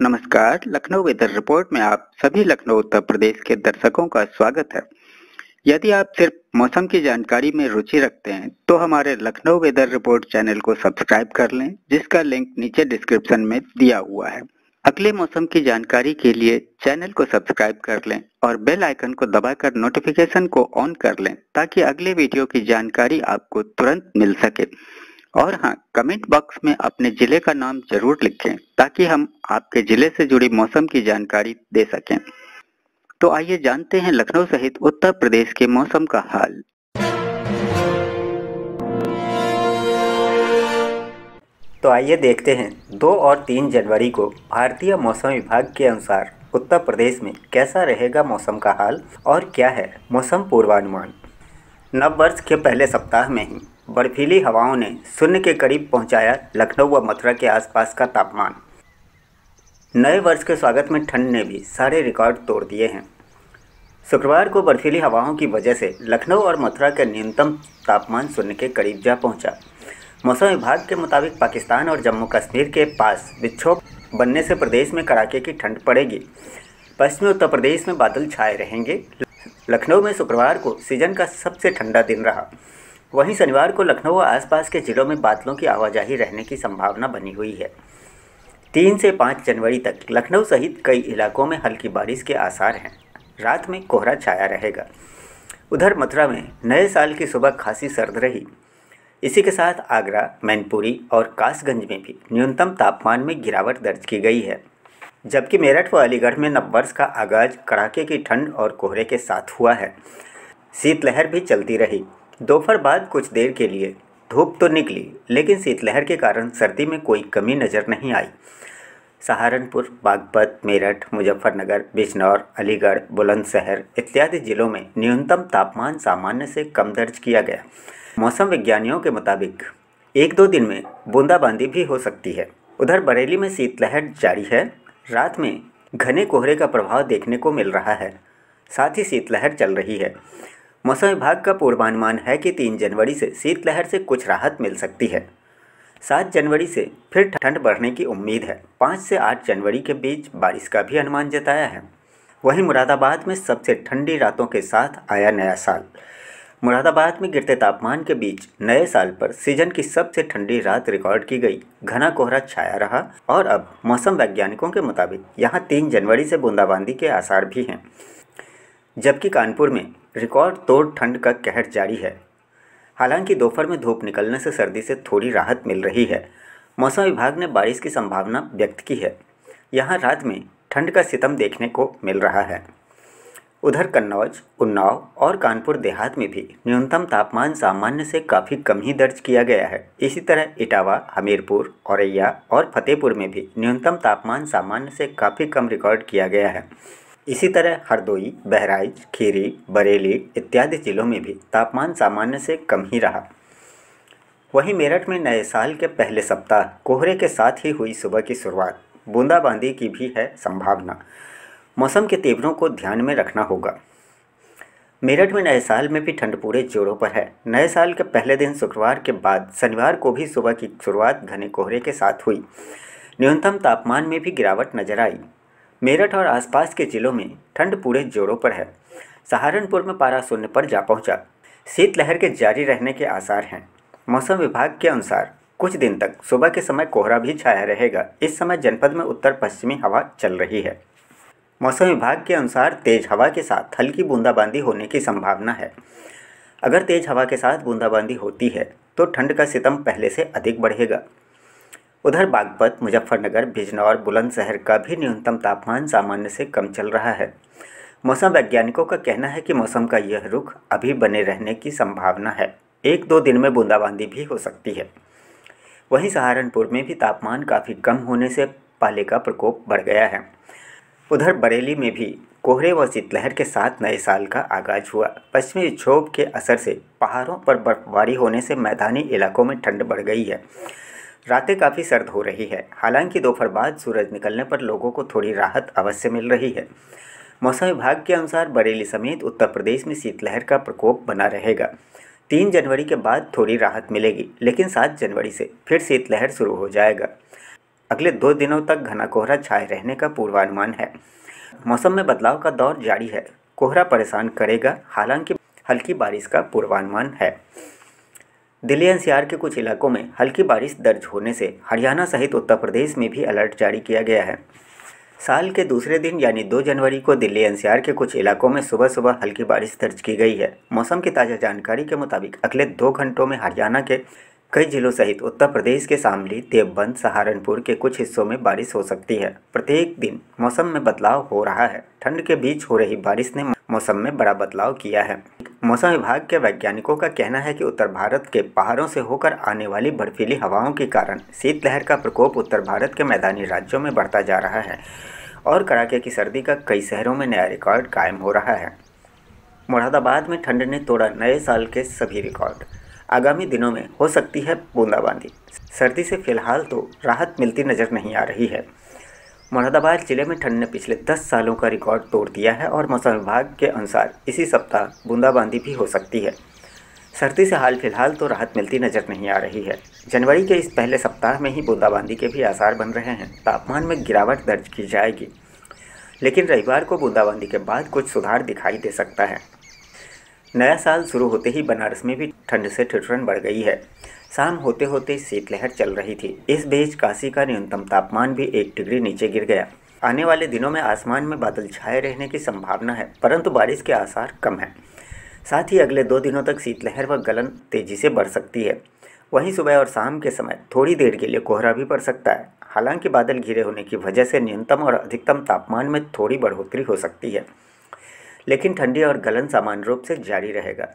नमस्कार, Lucknow weather report में आप सभी लखनऊ उत्तर प्रदेश के दर्शकों का स्वागत है। यदि आप सिर्फ मौसम की जानकारी में रुचि रखते हैं, तो हमारे लखनऊ वेदर रिपोर्ट चैनल को सब्सक्राइब कर लें, जिसका लिंक नीचे डिस्क्रिप्शन में दिया हुआ है। अगले मौसम की जानकारी के लिए चैनल को सब्सक्राइब कर लें और बेल आइकन को दबाकर नोटिफिकेशन को ऑन कर लें, ताकि अगले वीडियो की जानकारी आपको तुरंत मिल सके। और हाँ, कमेंट बॉक्स में अपने जिले का नाम जरूर लिखें, ताकि हम आपके जिले से जुड़ी मौसम की जानकारी दे सकें। तो आइए जानते हैं लखनऊ सहित उत्तर प्रदेश के मौसम का हाल। तो आइए देखते हैं 2 और 3 जनवरी को भारतीय मौसम विभाग के अनुसार उत्तर प्रदेश में कैसा रहेगा मौसम का हाल और क्या है मौसम पूर्वानुमान। नववर्ष के पहले सप्ताह में ही बर्फीली हवाओं ने शून्य के करीब पहुंचाया लखनऊ व मथुरा के आसपास का तापमान। नए वर्ष के स्वागत में ठंड ने भी सारे रिकॉर्ड तोड़ दिए हैं। शुक्रवार को बर्फीली हवाओं की वजह से लखनऊ और मथुरा का न्यूनतम तापमान शून्य के करीब जा पहुंचा। मौसम विभाग के मुताबिक पाकिस्तान और जम्मू कश्मीर के पास विक्षोभ बनने से प्रदेश में कड़ाके की ठंड पड़ेगी। पश्चिमी उत्तर प्रदेश में बादल छाए रहेंगे। लखनऊ में शुक्रवार को सीजन का सबसे ठंडा दिन रहा। वहीं शनिवार को लखनऊ व आसपास के जिलों में बादलों की आवाजाही रहने की संभावना बनी हुई है। 3 से 5 जनवरी तक लखनऊ सहित कई इलाकों में हल्की बारिश के आसार हैं। रात में कोहरा छाया रहेगा। उधर मथुरा में नए साल की सुबह खासी सर्द रही। इसी के साथ आगरा, मैनपुरी और कासगंज में भी न्यूनतम तापमान में गिरावट दर्ज की गई है। जबकि मेरठ व अलीगढ़ में नववर्ष का आगाज कड़ाके की ठंड और कोहरे के साथ हुआ है। शीतलहर भी चलती रही। दोपहर बाद कुछ देर के लिए धूप तो निकली, लेकिन शीतलहर के कारण सर्दी में कोई कमी नज़र नहीं आई। सहारनपुर, बागपत, मेरठ, मुजफ्फरनगर, बिजनौर, अलीगढ़, बुलंदशहर इत्यादि जिलों में न्यूनतम तापमान सामान्य से कम दर्ज किया गया। मौसम विज्ञानियों के मुताबिक 1-2 दिन में बूंदाबांदी भी हो सकती है। उधर बरेली में शीतलहर जारी है। रात में घने कोहरे का प्रभाव देखने को मिल रहा है, साथ ही शीतलहर चल रही है। मौसम विभाग का पूर्वानुमान है कि 3 जनवरी से शीतलहर से कुछ राहत मिल सकती है। 7 जनवरी से फिर ठंड बढ़ने की उम्मीद है। 5 से 8 जनवरी के बीच बारिश का भी अनुमान जताया है। वहीं मुरादाबाद में सबसे ठंडी रातों के साथ आया नया साल। मुरादाबाद में गिरते तापमान के बीच नए साल पर सीजन की सबसे ठंडी रात रिकॉर्ड की गई। घना कोहरा छाया रहा और अब मौसम वैज्ञानिकों के मुताबिक यहां 3 जनवरी से बूंदाबांदी के आसार भी हैं। जबकि कानपुर में रिकॉर्ड तोड़ ठंड का कहर जारी है। हालांकि दोपहर में धूप निकलने से सर्दी से थोड़ी राहत मिल रही है। मौसम विभाग ने बारिश की संभावना व्यक्त की है। यहाँ रात में ठंड का सितम देखने को मिल रहा है। उधर कन्नौज, उन्नाव और कानपुर देहात में भी न्यूनतम तापमान सामान्य से काफ़ी कम ही दर्ज किया गया है। इसी तरह इटावा, हमीरपुर, औरैया और फतेहपुर में भी न्यूनतम तापमान सामान्य से काफ़ी कम रिकॉर्ड किया गया है। इसी तरह हरदोई, बहराइच, खीरी, बरेली इत्यादि जिलों में भी तापमान सामान्य से कम ही रहा। वहीं मेरठ में नए साल के पहले सप्ताह कोहरे के साथ ही हुई सुबह की शुरुआत। बूंदाबांदी की भी है संभावना। मौसम के तीव्रों को ध्यान में रखना होगा। मेरठ में नए साल में भी ठंड पूरे जोरों पर है। नए साल के पहले दिन शुक्रवार के बाद शनिवार को भी सुबह की शुरुआत घने कोहरे के साथ हुई। न्यूनतम तापमान में भी गिरावट नजर आई। मेरठ और आसपास के जिलों में ठंड पूरे जोरों पर है। सहारनपुर में पारा शून्य पर जा पहुंचा। शीतलहर के जारी रहने के आसार हैं। मौसम विभाग के अनुसार कुछ दिन तक सुबह के समय कोहरा भी छाया रहेगा। इस समय जनपद में उत्तर पश्चिमी हवा चल रही है। मौसम विभाग के अनुसार तेज हवा के साथ हल्की बूंदाबांदी होने की संभावना है। अगर तेज हवा के साथ बूंदाबांदी होती है तो ठंड का सितम पहले से अधिक बढ़ेगा। उधर बागपत, मुजफ्फरनगर, बिजनौर, बुलंदशहर का भी न्यूनतम तापमान सामान्य से कम चल रहा है। मौसम वैज्ञानिकों का कहना है कि मौसम का यह रुख अभी बने रहने की संभावना है। 1-2 दिन में बूंदाबांदी भी हो सकती है। वहीं सहारनपुर में भी तापमान काफ़ी कम होने से पाले का प्रकोप बढ़ गया है। उधर बरेली में भी कोहरे व शीतलहर के साथ नए साल का आगाज हुआ। पश्चिमी विक्षोभ के असर से पहाड़ों पर बर्फबारी होने से मैदानी इलाकों में ठंड बढ़ गई है। रातें काफ़ी सर्द हो रही है। हालांकि दोपहर बाद सूरज निकलने पर लोगों को थोड़ी राहत अवश्य मिल रही है। मौसम विभाग के अनुसार बरेली समेत उत्तर प्रदेश में शीतलहर का प्रकोप बना रहेगा। 3 जनवरी के बाद थोड़ी राहत मिलेगी, लेकिन 7 जनवरी से फिर शीतलहर शुरू हो जाएगा। अगले 2 दिनों तक घना कोहरा छाए रहने का पूर्वानुमान है। मौसम में बदलाव का दौर जारी है। कोहरा परेशान करेगा, हालांकि हल्की बारिश का पूर्वानुमान है। दिल्ली एनसीआर के कुछ इलाकों में हल्की बारिश दर्ज होने से हरियाणा सहित उत्तर प्रदेश में भी अलर्ट जारी किया गया है। साल के दूसरे दिन यानी 2 जनवरी को दिल्ली एनसीआर के कुछ इलाकों में सुबह सुबह हल्की बारिश दर्ज की गई है। मौसम की ताज़ा जानकारी के मुताबिक अगले 2 घंटों में हरियाणा के कई जिलों सहित उत्तर प्रदेश के शामली, देवबंद, सहारनपुर के कुछ हिस्सों में बारिश हो सकती है। प्रत्येक दिन मौसम में बदलाव हो रहा है। ठंड के बीच हो रही बारिश ने मौसम में बड़ा बदलाव किया है। मौसम विभाग के वैज्ञानिकों का कहना है कि उत्तर भारत के पहाड़ों से होकर आने वाली बर्फीली हवाओं के कारण शीतलहर का प्रकोप उत्तर भारत के मैदानी राज्यों में बढ़ता जा रहा है और कड़ाके की सर्दी का कई शहरों में नया रिकॉर्ड कायम हो रहा है। मुरादाबाद में ठंड ने तोड़ा नए साल के सभी रिकॉर्ड। आगामी दिनों में हो सकती है बूंदाबांदी। सर्दी से फिलहाल तो राहत मिलती नजर नहीं आ रही है। मुरादाबाद जिले में ठंड ने पिछले 10 सालों का रिकॉर्ड तोड़ दिया है और मौसम विभाग के अनुसार इसी सप्ताह बूंदाबांदी भी हो सकती है। सर्दी से हाल फिलहाल तो राहत मिलती नजर नहीं आ रही है। जनवरी के इस पहले सप्ताह में ही बूंदाबांदी के भी आसार बन रहे हैं। तापमान में गिरावट दर्ज की जाएगी, लेकिन रविवार को बूंदाबांदी के बाद कुछ सुधार दिखाई दे सकता है। नया साल शुरू होते ही बनारस में भी ठंड से ठिठुरन बढ़ गई है। शाम होते होते शीतलहर चल रही थी। इस बीच काशी का न्यूनतम तापमान भी 1 डिग्री नीचे गिर गया। आने वाले दिनों में आसमान में बादल छाए रहने की संभावना है, परंतु बारिश के आसार कम हैं। साथ ही अगले 2 दिनों तक शीतलहर व गलन तेजी से बढ़ सकती है। वहीं सुबह और शाम के समय थोड़ी देर के लिए कोहरा भी पड़ सकता है। हालांकि बादल घिरे होने की वजह से न्यूनतम और अधिकतम तापमान में थोड़ी बढ़ोतरी हो सकती है, लेकिन ठंडी और गलन सामान्य रूप से जारी रहेगा।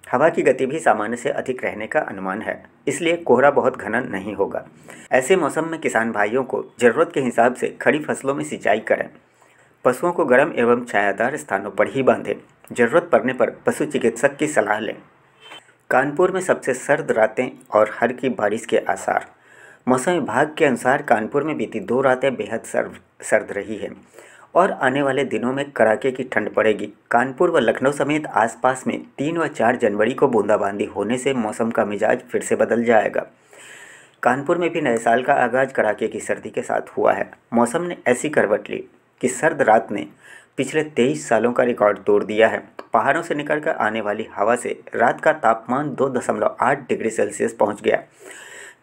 हवा की गति भी सामान्य से अधिक रहने का अनुमान है, इसलिए कोहरा बहुत घना नहीं होगा। ऐसे मौसम में किसान भाइयों को ज़रूरत के हिसाब से खड़ी फसलों में सिंचाई करें। पशुओं को गर्म एवं छायादार स्थानों पर ही बांधें। ज़रूरत पड़ने पर पशु चिकित्सक की सलाह लें। कानपुर में सबसे सर्द रातें और हल्की बारिश के आसार। मौसम विभाग के अनुसार कानपुर में बीती 2 रातें बेहद सर्द रही है और आने वाले दिनों में कड़ाके की ठंड पड़ेगी। कानपुर व लखनऊ समेत आसपास में 3 व 4 जनवरी को बूंदाबांदी होने से मौसम का मिजाज फिर से बदल जाएगा। कानपुर में भी नए साल का आगाज़ कड़ाके की सर्दी के साथ हुआ है। मौसम ने ऐसी करवट ली कि सर्द रात ने पिछले 23 सालों का रिकॉर्ड तोड़ दिया है। पहाड़ों से निकलकर आने वाली हवा से रात का तापमान 2.8 डिग्री सेल्सियस पहुँच गया,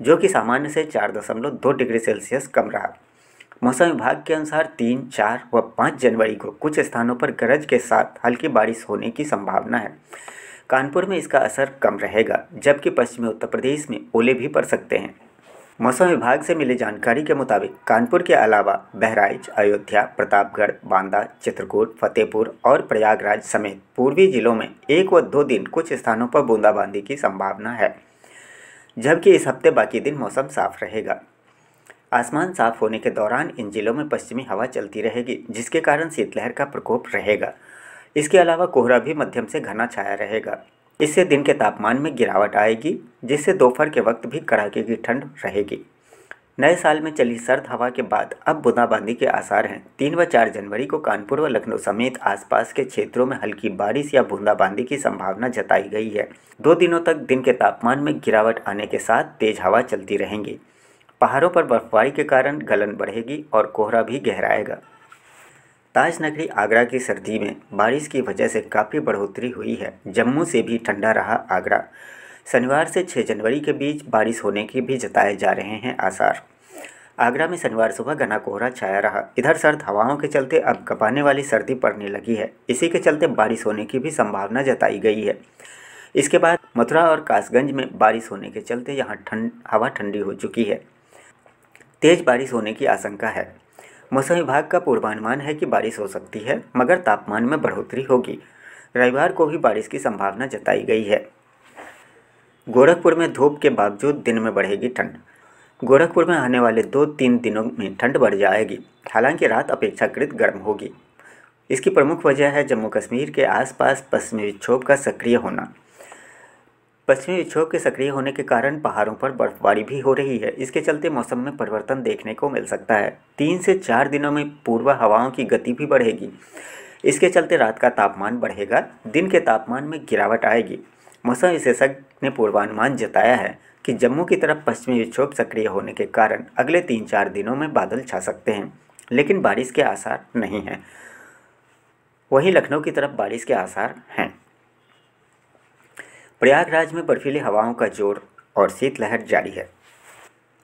जो कि सामान्य से 4.2 डिग्री सेल्सियस कम रहा। मौसम विभाग के अनुसार 3, 4 व 5 जनवरी को कुछ स्थानों पर गरज के साथ हल्की बारिश होने की संभावना है। कानपुर में इसका असर कम रहेगा, जबकि पश्चिमी उत्तर प्रदेश में ओले भी पड़ सकते हैं। मौसम विभाग से मिली जानकारी के मुताबिक कानपुर के अलावा बहराइच, अयोध्या, प्रतापगढ़, बांदा, चित्रकूट, फतेहपुर और प्रयागराज समेत पूर्वी जिलों में 1 व 2 दिन कुछ स्थानों पर बूंदाबांदी की संभावना है, जबकि इस हफ्ते बाकी दिन मौसम साफ रहेगा। आसमान साफ होने के दौरान इन जिलों में पश्चिमी हवा चलती रहेगी, जिसके कारण शीतलहर का प्रकोप रहेगा। इसके अलावा कोहरा भी मध्यम से घना छाया रहेगा। इससे दिन के तापमान में गिरावट आएगी, जिससे दोपहर के वक्त भी कड़ाके की ठंड रहेगी। नए साल में चली सर्द हवा के बाद अब बूंदाबांदी के आसार हैं। 3 व 4 जनवरी को कानपुर व लखनऊ समेत आसपास के क्षेत्रों में हल्की बारिश या बूंदाबांदी की संभावना जताई गई है। 2 दिनों तक दिन के तापमान में गिरावट आने के साथ तेज हवा चलती रहेंगी। पहाड़ों पर बर्फबारी के कारण गलन बढ़ेगी और कोहरा भी गहराएगा। ताज नगरी आगरा की सर्दी में बारिश की वजह से काफ़ी बढ़ोतरी हुई है। जम्मू से भी ठंडा रहा आगरा। शनिवार से 6 जनवरी के बीच बारिश होने के भी जताए जा रहे हैं आसार। आगरा में शनिवार सुबह घना कोहरा छाया रहा। इधर सर्द हवाओं के चलते अब कपाने वाली सर्दी पड़ने लगी है। इसी के चलते बारिश होने की भी संभावना जताई गई है। इसके बाद मथुरा और कासगंज में बारिश होने के चलते यहाँ हवा ठंडी हो चुकी है। तेज बारिश होने की आशंका है। मौसम विभाग का पूर्वानुमान है कि बारिश हो सकती है, मगर तापमान में बढ़ोतरी होगी। रविवार को भी बारिश की संभावना जताई गई है। गोरखपुर में धूप के बावजूद दिन में बढ़ेगी ठंड। गोरखपुर में आने वाले 2-3 दिनों में ठंड बढ़ जाएगी, हालांकि रात अपेक्षाकृत गर्म होगी। इसकी प्रमुख वजह है जम्मू कश्मीर के आसपास पश्चिमी विक्षोभ का सक्रिय होना। पश्चिमी विक्षोभ के सक्रिय होने के कारण पहाड़ों पर बर्फबारी भी हो रही है। इसके चलते मौसम में परिवर्तन देखने को मिल सकता है। 3 से 4 दिनों में पूर्वा हवाओं की गति भी बढ़ेगी। इसके चलते रात का तापमान बढ़ेगा, दिन के तापमान में गिरावट आएगी। मौसम विशेषज्ञ ने पूर्वानुमान जताया है कि जम्मू की तरफ पश्चिमी विक्षोभ सक्रिय होने के कारण अगले 3-4 दिनों में बादल छा सकते हैं, लेकिन बारिश के आसार नहीं हैं। वहीं लखनऊ की तरफ बारिश के आसार हैं। प्रयागराज में बर्फीली हवाओं का जोर और शीतलहर जारी है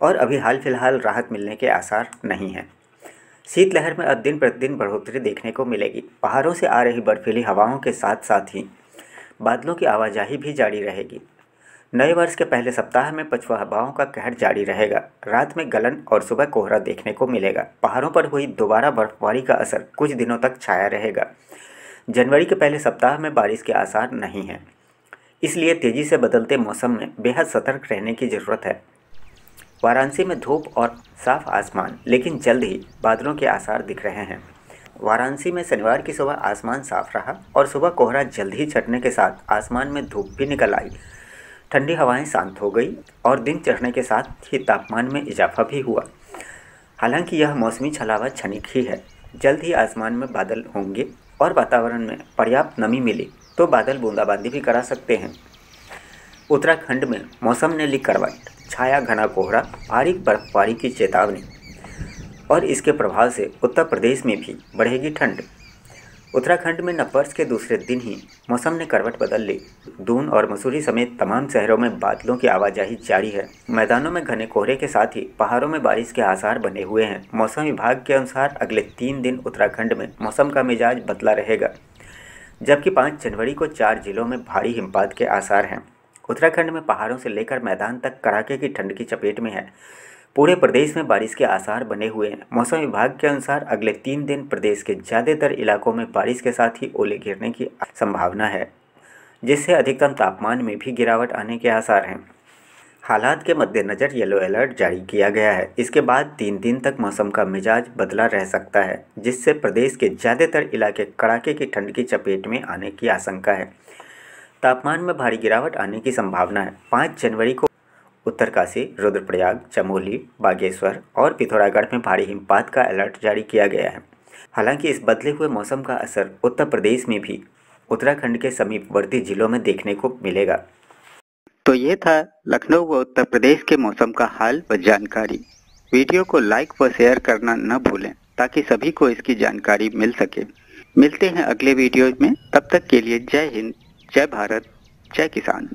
और अभी हाल फिलहाल राहत मिलने के आसार नहीं हैं। शीतलहर में अब दिन प्रतिदिन बढ़ोतरी देखने को मिलेगी। पहाड़ों से आ रही बर्फीली हवाओं के साथ साथ ही बादलों की आवाजाही भी जारी रहेगी। नए वर्ष के पहले सप्ताह में पछुआ हवाओं का कहर जारी रहेगा। रात में गलन और सुबह कोहरा देखने को मिलेगा। पहाड़ों पर हुई दोबारा बर्फबारी का असर कुछ दिनों तक छाया रहेगा। जनवरी के पहले सप्ताह में बारिश के आसार नहीं हैं, इसलिए तेज़ी से बदलते मौसम में बेहद सतर्क रहने की ज़रूरत है। वाराणसी में धूप और साफ आसमान, लेकिन जल्द ही बादलों के आसार दिख रहे हैं। वाराणसी में शनिवार की सुबह आसमान साफ रहा और सुबह कोहरा जल्द ही छटने के साथ आसमान में धूप भी निकल आई। ठंडी हवाएं शांत हो गई और दिन चढ़ने के साथ ही तापमान में इजाफा भी हुआ। हालांकि यह मौसमी छलावा क्षणिक ही है। जल्द ही आसमान में बादल होंगे और वातावरण में पर्याप्त नमी मिली तो बादल बूंदाबांदी भी करा सकते हैं। उत्तराखंड में मौसम ने ली करवट। छाया घना कोहरा, भारी बर्फबारी की चेतावनी और इसके प्रभाव से उत्तर प्रदेश में भी बढ़ेगी ठंड। उत्तराखंड में नववर्ष के दूसरे दिन ही मौसम ने करवट बदल ली। दून और मसूरी समेत तमाम शहरों में बादलों की आवाजाही जारी है। मैदानों में घने कोहरे के साथ ही पहाड़ों में बारिश के आसार बने हुए हैं। मौसम विभाग के अनुसार अगले 3 दिन उत्तराखंड में मौसम का मिजाज बदला रहेगा, जबकि 5 जनवरी को 4 जिलों में भारी हिमपात के आसार हैं। उत्तराखंड में पहाड़ों से लेकर मैदान तक कड़ाके की ठंड की चपेट में है। पूरे प्रदेश में बारिश के आसार बने हुए हैं। मौसम विभाग के अनुसार अगले 3 दिन प्रदेश के ज़्यादातर इलाकों में बारिश के साथ ही ओले गिरने की संभावना है, जिससे अधिकतम तापमान में भी गिरावट आने के आसार हैं। हालात के मद्देनज़र येलो अलर्ट जारी किया गया है। इसके बाद 3 दिन तक मौसम का मिजाज बदला रह सकता है, जिससे प्रदेश के ज़्यादातर इलाके कड़ाके की ठंड की चपेट में आने की आशंका है। तापमान में भारी गिरावट आने की संभावना है। 5 जनवरी को उत्तरकाशी, रुद्रप्रयाग, चमोली, बागेश्वर और पिथौरागढ़ में भारी हिमपात का अलर्ट जारी किया गया है। हालांकि इस बदले हुए मौसम का असर उत्तर प्रदेश में भी उत्तराखंड के समीपवर्ती जिलों में देखने को मिलेगा। तो ये था लखनऊ व उत्तर प्रदेश के मौसम का हाल व जानकारी। वीडियो को लाइक व शेयर करना न भूलें ताकि सभी को इसकी जानकारी मिल सके। मिलते हैं अगले वीडियो में। तब तक के लिए जय हिंद, जय भारत, जय किसान।